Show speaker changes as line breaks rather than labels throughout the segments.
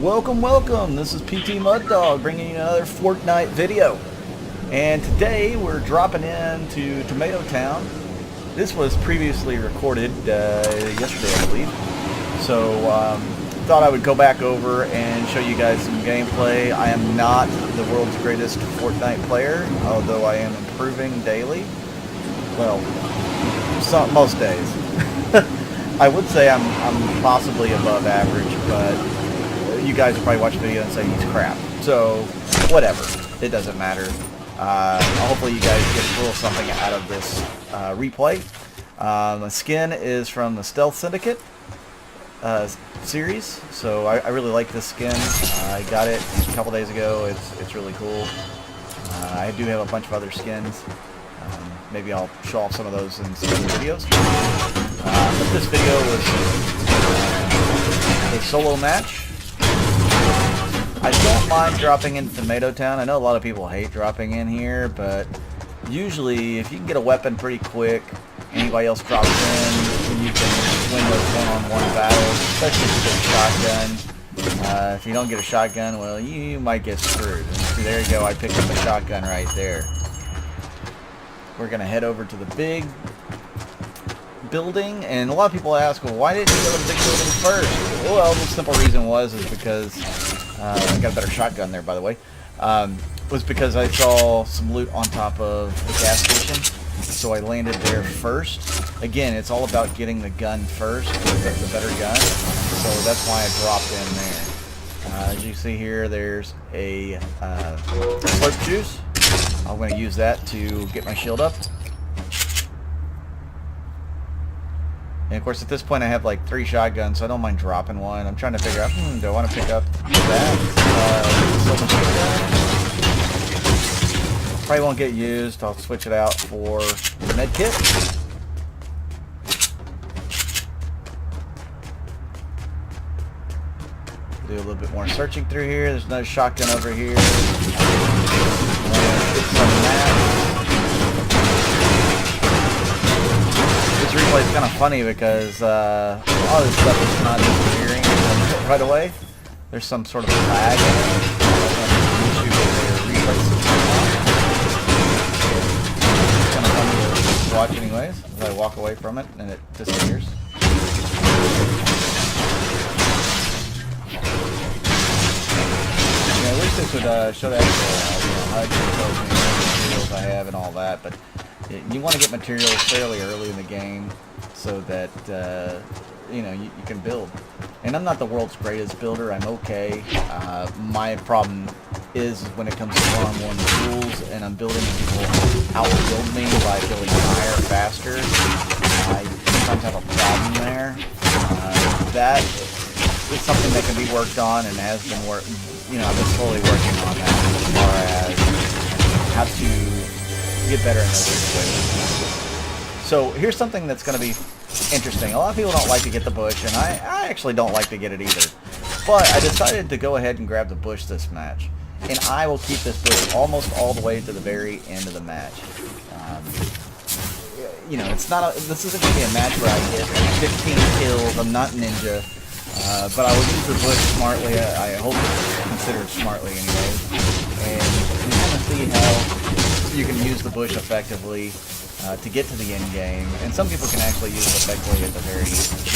Welcome, welcome. This is PT Muddog bringing you another Fortnite video. And today we're dropping into Tomato Town. This was previously recorded yesterday, I believe. So thought I would go back over and show you guys some gameplay. I am not the world's greatest Fortnite player, although I am improving daily. Well, most days. I would say I'm possibly above average, but you guys will probably watch the video and say he's crap. So, whatever. It doesn't matter. Hopefully you guys get a little something out of this replay. The skin is from the Stealth Syndicate series, so I really like this skin. I got it a couple days ago. It's really cool. I do have a bunch of other skins. Maybe I'll show off some of those in some other videos. But this video was a solo match. I don't mind dropping into Tomato Town. I know a lot of people hate dropping in here, but usually if you can get a weapon pretty quick, anybody else drops in, you can win those one-on-one battles, especially if you get a shotgun. If you don't get a shotgun, well, you might get screwed. And see, there you go, I picked up a shotgun right there. We're going to head over to the big building, and a lot of people ask, well, why didn't you go to the big building first? Well, the simple reason is because I got a better shotgun there, by the way. Was because I saw some loot on top of the gas station, so I landed there first. Again, it's all about getting the gun first, the better gun, so that's why I dropped in there. As you see here, there's a slurp juice. I'm going to use that to get my shield up. And of course, at this point, I have like 3 shotguns, so I don't mind dropping one. I'm trying to figure out, do I want to pick up that? Probably won't get used. I'll switch it out for the med kit. Do a little bit more searching through here. There's another shotgun over here. Get some of that. This replay is kind of funny because a lot of this stuff is not disappearing right away. There's some sort of lag in it. It's kind of funny to watch anyways, as I walk away from it and it disappears. Yeah, at least this would show that HUD materials I have and all that, but you want to get materials fairly early in the game so that you know, you can build. And I'm not the world's greatest builder. I'm okay. My problem is when it comes to one-on-one duels and I'm building and people outbuild me by building higher, faster. I sometimes have a problem there. That is something that can be worked on and has been I've been slowly working on that as far as how to get better in those situations. So here's something that's going to be interesting. A lot of people don't like to get the bush, and I actually don't like to get it either. But I decided to go ahead and grab the bush this match. And I will keep this bush almost all the way to the very end of the match. This isn't going to be a match where I get 15 kills. I'm not ninja. But I will use the bush smartly. I hope it's considered smartly anyways. And you kind of see how you can use the bush effectively to get to the end game. And some people can actually use it effectively at the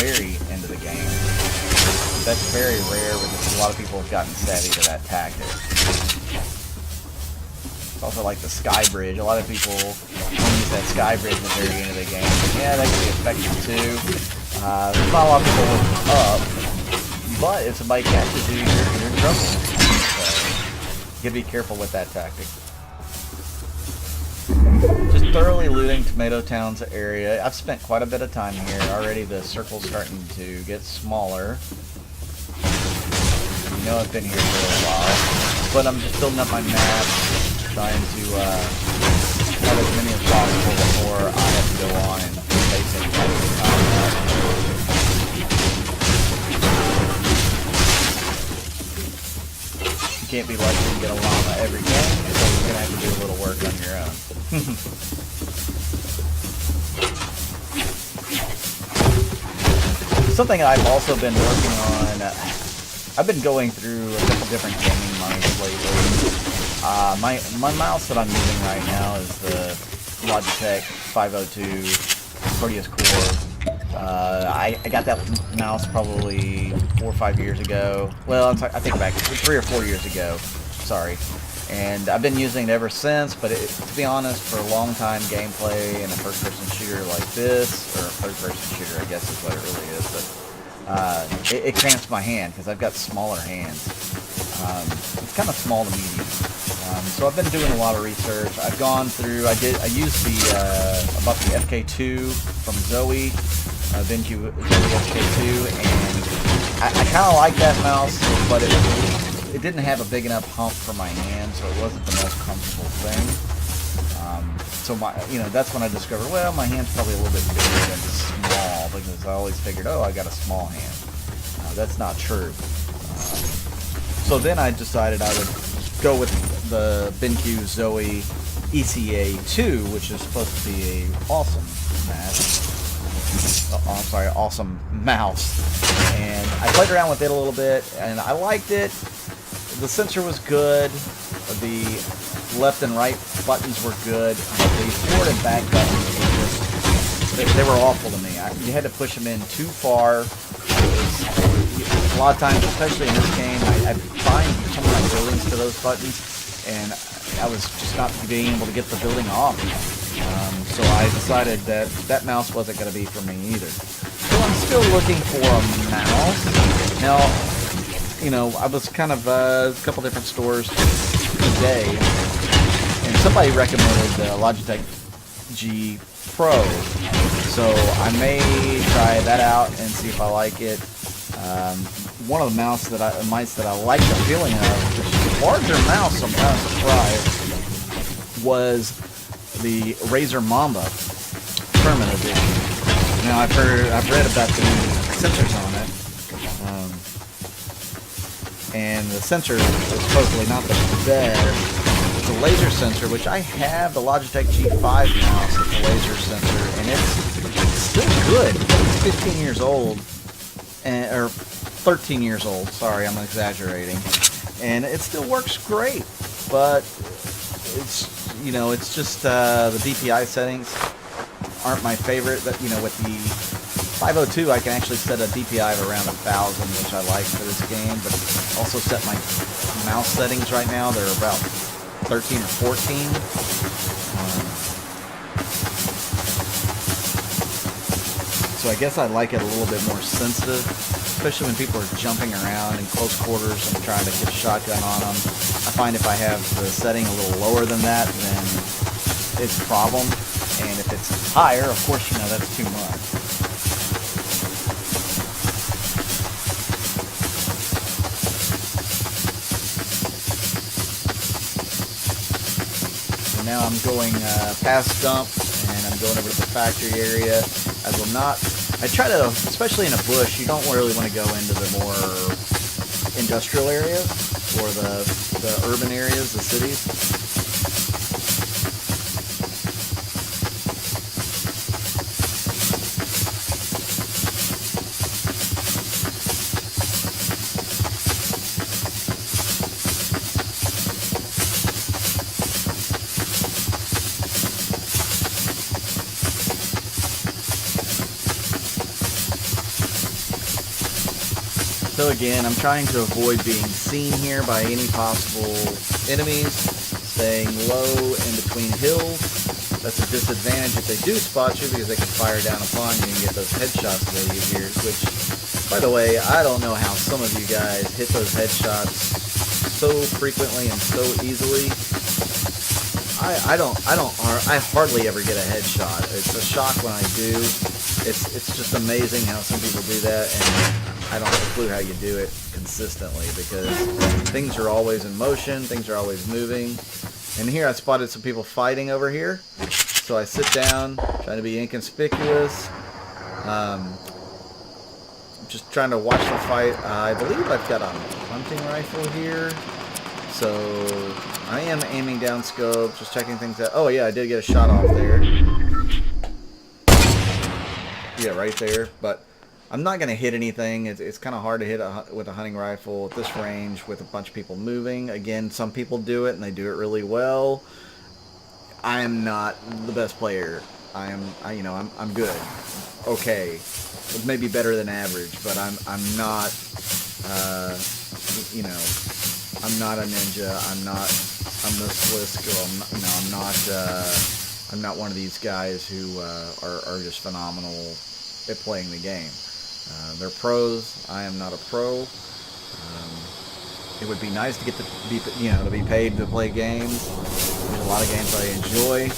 very end of the game. That's very rare because a lot of people have gotten savvy to that tactic. It's also like the sky bridge. A lot of people use that sky bridge at the very end of the game. Yeah, that can be effective too. There's not a lot of people with up, but if somebody catches you, you're in trouble. So, you gotta be careful with that tactic. Just thoroughly looting Tomato Town's area. I've spent quite a bit of time here. Already the circle's starting to get smaller. You know I've been here for a while. But I'm just building up my map, trying to have as many as possible before I have to go on and face any type of combat. You can't be lucky to get a llama every game, so you're going to have to do a little work on your own. Something I've also been working on I've been going through a couple different gaming mice lately. My mouse that I'm using right now is the Logitech 502 Proteus Core. I got that mouse probably 4 or 5 years ago. Well, I think back 3 or 4 years ago. Sorry. And I've been using it ever since, but to be honest, for a long time gameplay in a first-person shooter like this, or a third-person shooter, I guess is what it really is, but it cramps my hand because I've got smaller hands. It's kind of small to medium. So I've been doing a lot of research. I've gone through, I used about the FK2 from Zoe, BenQ Zoe FK2, and I kind of like that mouse, but it didn't have a big enough hump for my hand, so it wasn't the most comfortable thing. So that's when I discovered, well, my hand's probably a little bit bigger than small, because I always figured, oh, I got a small hand. That's not true. So then I decided I would go with the BenQ Zoe ECA2, which is supposed to be a awesome awesome mouse. And I played around with it a little bit, and I liked it. The sensor was good. The left and right buttons were good, but the forward and back buttons were just, they were awful to me. You had to push them in too far. A lot of times, especially in this game, I bind some of my buildings to those buttons, and I was just not being able to get the building off. So I decided that mouse wasn't going to be for me either. So I'm still looking for a mouse. Now, I was kind of a couple different stores today, and somebody recommended the Logitech G Pro. So I may try that out and see if I like it. One of the mice that I like the feeling of, which is a larger mouse, so I'm kind of surprised, was the Razer Mamba Permanent Edition. Now I've read about the sensors on it, and the sensor is supposedly not the best. It's a laser sensor, which I have the Logitech G5 mouse with the laser sensor, and it's still good. It's 15 years old, or 13 years old. Sorry, I'm exaggerating, and it still works great. But it's just the DPI settings aren't my favorite. But with the 502, I can actually set a DPI of around 1,000, which I like for this game. But also set my mouse settings right now. They're about 13 or 14. So I guess I like it a little bit more sensitive, especially when people are jumping around in close quarters and trying to get a shotgun on them. I find if I have the setting a little lower than that, then it's a problem. And if it's higher, of course, that's too much. So now I'm going past dump, and I'm going over to the factory area. I try to, especially in a bush, you don't really want to go into the more industrial areas or the urban areas, the cities. So again, I'm trying to avoid being seen here by any possible enemies, staying low in between hills. That's a disadvantage if they do spot you, because they can fire down upon you and get those headshots that you hear, which, by the way, I don't know how some of you guys hit those headshots so frequently and so easily. I hardly ever get a headshot. It's a shock when I do. It's just amazing how some people do that, and I don't have a clue how you do it consistently, because things are always in motion, things are always moving. And here I spotted some people fighting over here, so I sit down, trying to be inconspicuous, just trying to watch the fight. I believe I've got a hunting rifle here, so I am aiming down scope, just checking things out. Oh yeah, I did get a shot off there. Yeah, right there, but I'm not going to hit anything. It's kind of hard to hit with a hunting rifle at this range with a bunch of people moving. Again, some people do it and they do it really well. I am not the best player. I'm good. Okay. Maybe better than average, but I'm not, you know, I'm not a ninja. I'm the Slisk, I'm not one of these guys who are just phenomenal at playing the game. They're pros. I am not a pro. It would be nice to get to be paid to play games. There's a lot of games I enjoy.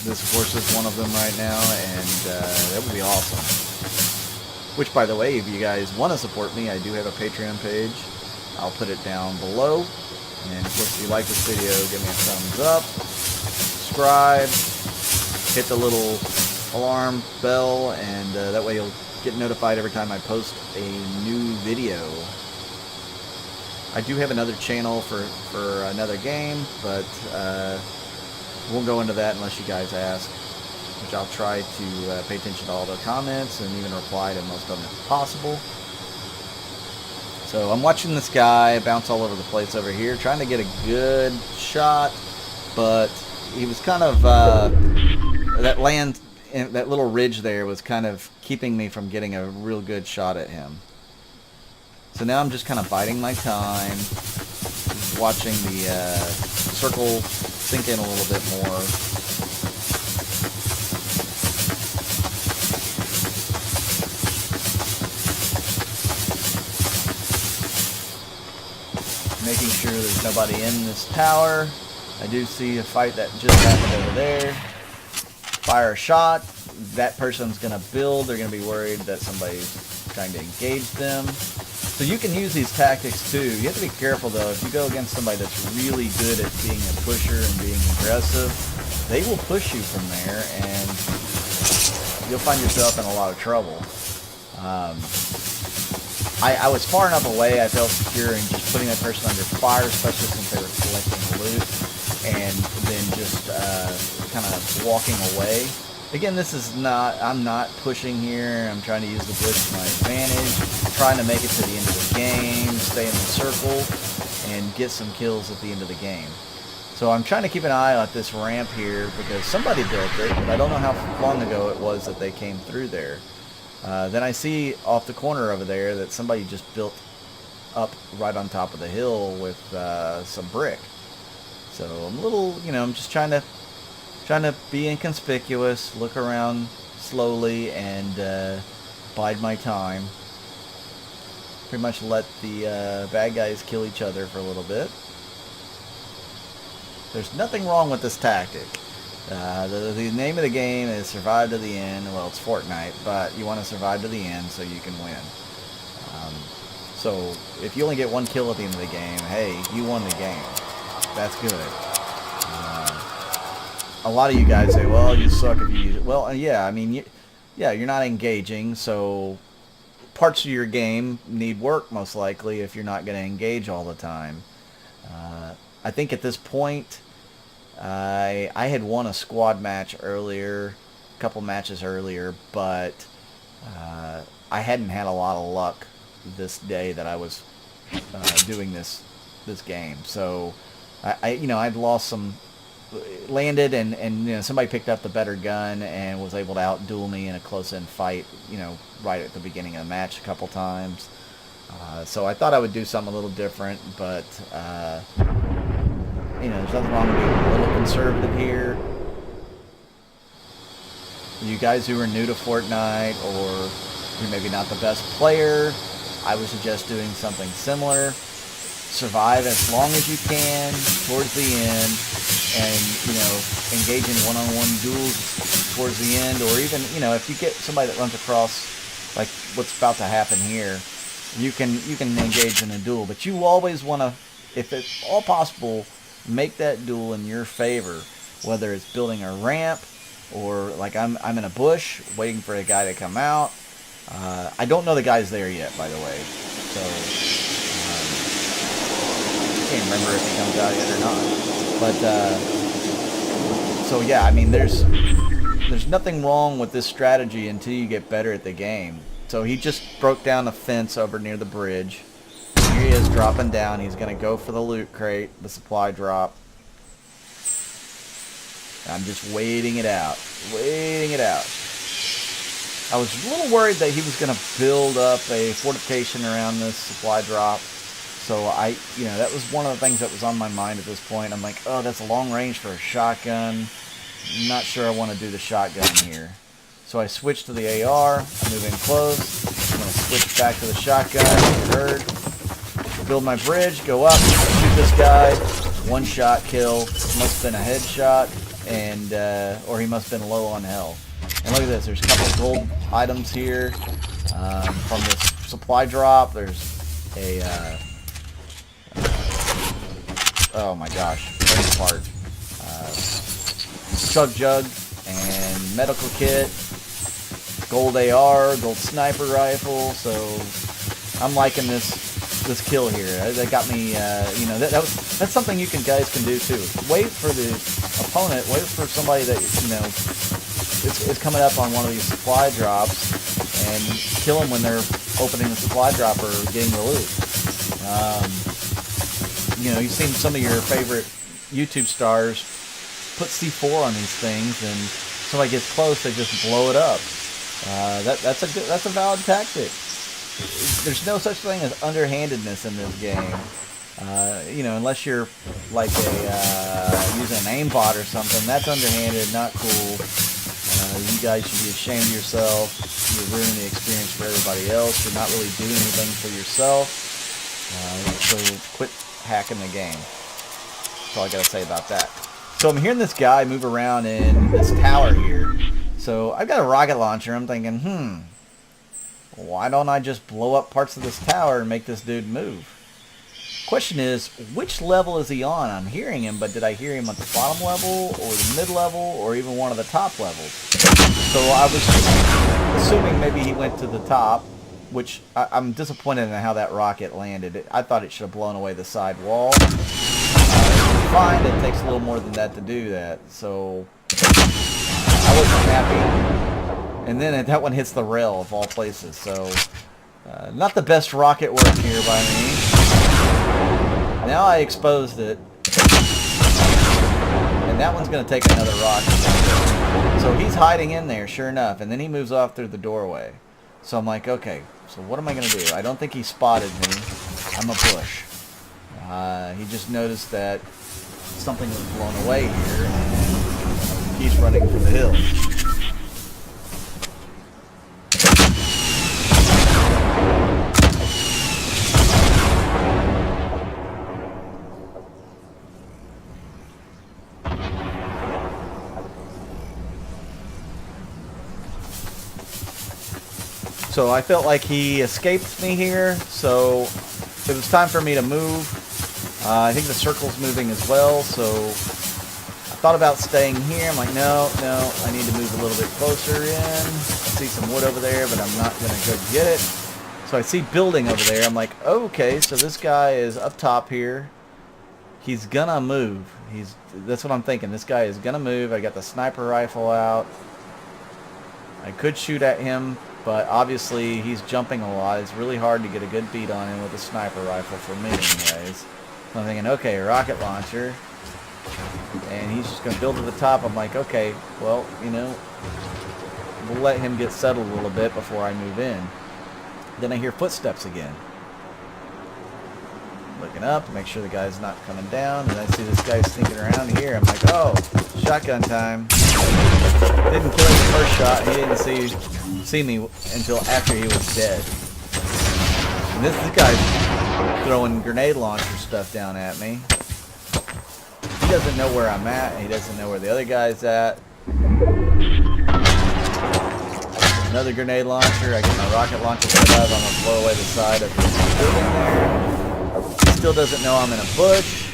This, of course, is one of them right now, and that would be awesome. Which, by the way, if you guys want to support me, I do have a Patreon page. I'll put it down below. And, of course, if you like this video, give me a thumbs up. Subscribe. Hit the little alarm bell, and that way you'll get notified every time I post a new video. I do have another channel for another game, but won't go into that unless you guys ask, which I'll try to pay attention to all the comments and even reply to most of them if possible. So I'm watching this guy bounce all over the place over here, trying to get a good shot, but he was kind of, that little ridge there was kind of keeping me from getting a real good shot at him. So now I'm just kind of biding my time, watching the circle sink in a little bit more. Making sure there's nobody in this tower. I do see a fight that just happened over there. Fire a shot. That person's going to build. They're going to be worried that somebody's trying to engage them. So you can use these tactics too. You have to be careful though. If you go against somebody that's really good at being a pusher and being aggressive, they will push you from there and you'll find yourself in a lot of trouble. I was far enough away, I felt secure in just putting that person under fire, especially since they were collecting loot, and then just kind of walking away. Again, this is not, I'm not pushing here. I'm trying to use the bush to my advantage, trying to make it to the end of the game, stay in the circle, and get some kills at the end of the game. So I'm trying to keep an eye on this ramp here because somebody built it, but I don't know how long ago it was that they came through there. Then I see off the corner over there that somebody just built up right on top of the hill with some brick. So I'm a little, I'm just trying to be inconspicuous, look around slowly, and bide my time. Pretty much let the bad guys kill each other for a little bit. There's nothing wrong with this tactic. The name of the game is Survive to the End. Well, it's Fortnite, but you want to survive to the end so you can win. So if you only get one kill at the end of the game, hey, you won the game. That's good. A lot of you guys say, well, you suck if you use it. Well, yeah, I mean, you're not engaging, so parts of your game need work, most likely, if you're not going to engage all the time. I think at this point, I had won a squad match earlier, a couple matches earlier, but I hadn't had a lot of luck this day that I was doing this game. So I'd lost some, landed, and somebody picked up the better gun and was able to outduel me in a close-in fight, right at the beginning of the match a couple times. So I thought I would do something a little different, but there's nothing wrong with being a little conservative here. You guys who are new to Fortnite, or you're maybe not the best player, I would suggest doing something similar. Survive as long as you can towards the end, and engage in one-on-one duels towards the end, or even if you get somebody that runs across like what's about to happen here, you can engage in a duel. But you always want to, if it's all possible, make that duel in your favor, whether it's building a ramp or like I'm in a bush waiting for a guy to come out. I don't know the guy's there yet, by the way, so I can't remember if he comes out yet or not. But so yeah, I mean, there's nothing wrong with this strategy until you get better at the game. So he just broke down the fence over near the bridge. Here he is dropping down. He's going to go for the loot crate, the supply drop. I'm just waiting it out. Waiting it out. I was a little worried that he was going to build up a fortification around this supply drop. So that was one of the things that was on my mind at this point. I'm like, oh, that's a long range for a shotgun. I'm not sure I want to do the shotgun here. So I switched to the AR. I move in close. I'm going to switch back to the shotgun. You heard. Build my bridge. Go up. Shoot this guy. One shot kill. Must have been a headshot. And or he must have been low on health. And look at this. There's a couple of gold items here from this supply drop. There's a oh my gosh, brain part. Chug jug and medical kit. Gold AR, gold sniper rifle. So I'm liking this kill here. That got me. That's something you guys can do too. Wait for the opponent. Wait for somebody that is coming up on one of these supply drops, and kill them when they're opening the supply drop or getting the loot. You've seen some of your favorite YouTube stars put C4 on these things, and somebody gets close, they just blow it up. That's a valid tactic. There's no such thing as underhandedness in this game. Unless you're like using an aimbot or something, that's underhanded, not cool. You guys should be ashamed of yourself. You're ruining the experience for everybody else. You're not really doing anything for yourself. So quit hacking the game. That's all I gotta say about that. So I'm hearing this guy move around in this tower here. So I've got a rocket launcher. I'm thinking, why don't I just blow up parts of this tower and make this dude move? Question is, which level is he on? I'm hearing him, but did I hear him at the bottom level, or the mid level, or even one of the top levels? So I was assuming maybe he went to the top, which I'm disappointed in how that rocket landed. I thought it should have blown away the side wall. Fine, it takes a little more than that to do that, so I wasn't happy. And then that one hits the rail of all places, so not the best rocket work here by me. Now I exposed it, and that one's going to take another rocket. So he's hiding in there, sure enough, and then he moves off through the doorway. So I'm like, okay, so what am I going to do? I don't think he spotted me. I'm a bush. He just noticed that something was blown away here, and he's running for the hills. So I felt like he escaped me here, so it was time for me to move. I think the circle's moving as well, so I thought about staying here. I'm like, no, I need to move a little bit closer in. I see some wood over there, but I'm not going to go get it. So I see building over there. I'm like, okay, so this guy is up top here. He's going to move. That's what I'm thinking. This guy is going to move. I got the sniper rifle out. I could shoot at him, but obviously he's jumping a lot. It's really hard to get a good beat on him with a sniper rifle for me anyways. So I'm thinking, okay, rocket launcher. And he's just going to build to the top. I'm like, okay, well, we'll let him get settled a little bit before I move in. Then I hear footsteps again. Looking up, make sure the guy's not coming down. And I see this guy sneaking around here. I'm like, oh, shotgun time. Didn't kill him the first shot. He didn't see me until after he was dead. And this guy's throwing grenade launcher stuff down at me. He doesn't know where I'm at, and he doesn't know where the other guy's at. Another grenade launcher. I get my rocket launcher set up. I'm going to blow away the side of this building there. He still doesn't know I'm in a bush.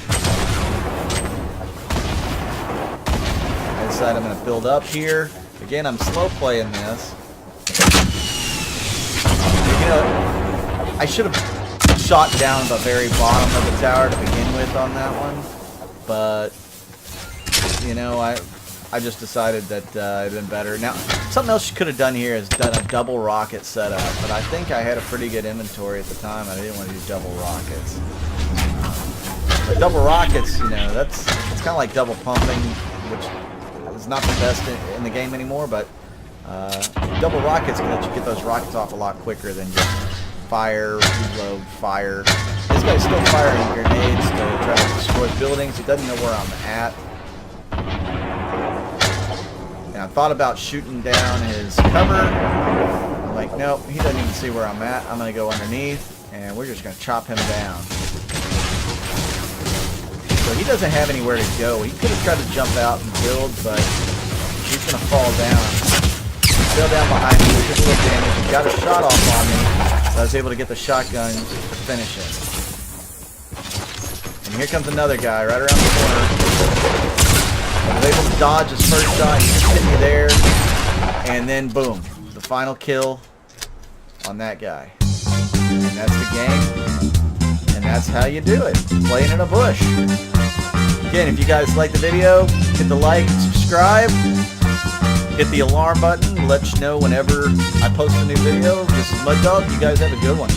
I decide I'm going to build up here. Again, I'm slow playing this. I should have shot down the very bottom of the tower to begin with on that one. But, I just decided that it'd been better. Now, something else you could have done here is done a double rocket setup, but I think I had a pretty good inventory at the time. I didn't want to do double rockets. But double rockets, you know, it's kind of like double pumping, which is not the best in the game anymore, but double rockets can let you get those rockets off a lot quicker than just fire, reload, fire. This guy's still firing grenades to try to destroy buildings. He doesn't know where I'm at. And I thought about shooting down his cover. I'm like, nope, he doesn't even see where I'm at. I'm going to go underneath, and we're just going to chop him down. So he doesn't have anywhere to go. He could have tried to jump out and build, but he's going to fall down. He fell down behind me, took a little damage. He got a shot off on me, so I was able to get the shotgun to finish him. And here comes another guy right around the corner. I was able to dodge his first shot. He just hit me there. And then, boom. The final kill on that guy. And that's the game. And that's how you do it. Playing in a bush. Again, if you guys like the video, hit the like, subscribe. Hit the alarm button. Let you know whenever I post a new video. This is Muddog. You guys have a good one.